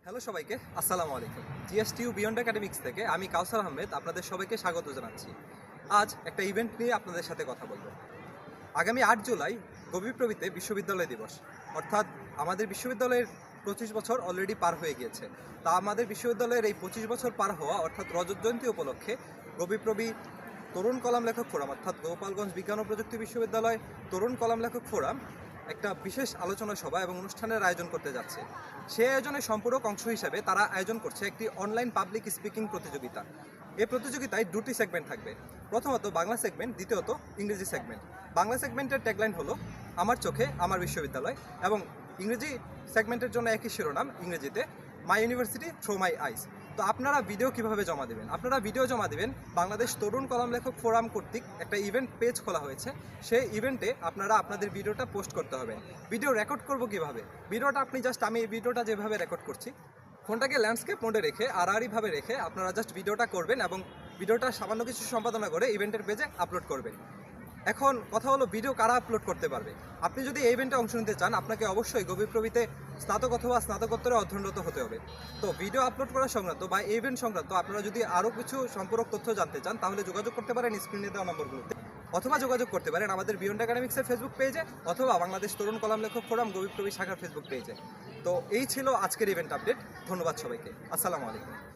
Hello সবাইকে, আসসালামু আলাইকুম। জিএসটিইউ বিয়ন্ড একাডেমিক্স থেকে আমি কাউসার আহমেদ আপনাদের সবাইকে স্বাগত জানাচ্ছি। আজ একটা ইভেন্ট নিয়ে আপনাদের সাথে কথা বলবো। আগামী 8 জুলাই গবিপ্রবিতে বিশ্ববিদ্যালয় দিবস, অর্থাৎ আমাদের বিশ্ববিদ্যালয়ের 25 বছর অলরেডি পার হয়ে গিয়েছে। তা আমাদের বিশ্ববিদ্যালয়ের এই 25 বছর পার হওয়া অর্থাৎ রজত জয়ন্তী উপলক্ষে গবিপ্রবি তরুণ কলাম লেখক ফোরাম অর্থাৎ গোপালগঞ্জ বিজ্ঞান ও প্রযুক্তি বিশ্ববিদ্যালয় তরুণ কলাম লেখক ফোরাম একটা বিশেষ আলোচনা সভা এবং অনুষ্ঠানের আয়োজন করতে যাচ্ছে। সেই আয়োজনের সম্পূরক অংশ হিসেবে তারা আয়োজন করছে একটি অনলাইন পাবলিক স্পিকিং প্রতিযোগিতা। এই প্রতিযোগিতায় দুটি সেগমেন্ট থাকবে, প্রথমত বাংলা সেগমেন্ট, দ্বিতীয়ত ইংরেজি সেগমেন্ট। বাংলা সেগমেন্টের ট্যাগলাইন হলো আমার চোখে আমার বিশ্ববিদ্যালয়, এবং ইংরেজি সেগমেন্টের জন্য একই শিরোনাম ইংরেজিতে, মাই ইউনিভার্সিটি থ্রু মাই আইস। তো আপনারা ভিডিও কিভাবে জমা দেবেন? আপনারা ভিডিও জমা দেবেন বাংলাদেশ তরুণ কলাম লেখক ফোরাম কর্তৃক একটা ইভেন্ট পেজ খোলা হয়েছে। সেই ইভেন্টে আপনারা আপনাদের ভিডিওটা পোস্ট করতে হবে। ভিডিও রেকর্ড করব কিভাবে? ভিডিওটা আপনি জাস্ট, আমি এই ভিডিওটা যেভাবে রেকর্ড করছি, ফোনটাকে ল্যান্ডস্কেপ মোডে রেখে আড়াআড়িভাবে রেখে আপনারা জাস্ট ভিডিওটা করবেন এবং ভিডিওটা সামান্য কিছু সম্পাদনা করে ইভেন্টের পেজে আপলোড করবেন। এখন কথা হলো, ভিডিও কারা আপলোড করতে পারবে? আপনি যদি এই ইভেন্টে অংশ নিতে চান, আপনাকে অবশ্যই গবিপ্রবিতে স্নাতক অথবা স্নাতকোত্তরে অধ্যয়নরত হতে হবে। তো ভিডিও আপলোড করা সংক্রান্ত বা ইভেন্ট সংক্রান্ত আপনারা যদি আরও কিছু সম্পূরক তথ্য জানতে চান, তাহলে যোগাযোগ করতে পারেন স্ক্রিনে দেওয়া নম্বরগুলোতে, অথবা যোগাযোগ করতে পারেন আমাদের বিয়ন্ড একাডেমিক্সের ফেসবুক পেজে, অথবা বাংলাদেশ তরুণ কলাম লেখক ফোরাম গবিপ্রবি শাখার ফেসবুক পেজে। তো এই ছিল আজকের ইভেন্ট আপডেট। ধন্যবাদ সবাইকে। আসসালামু আলাইকুম।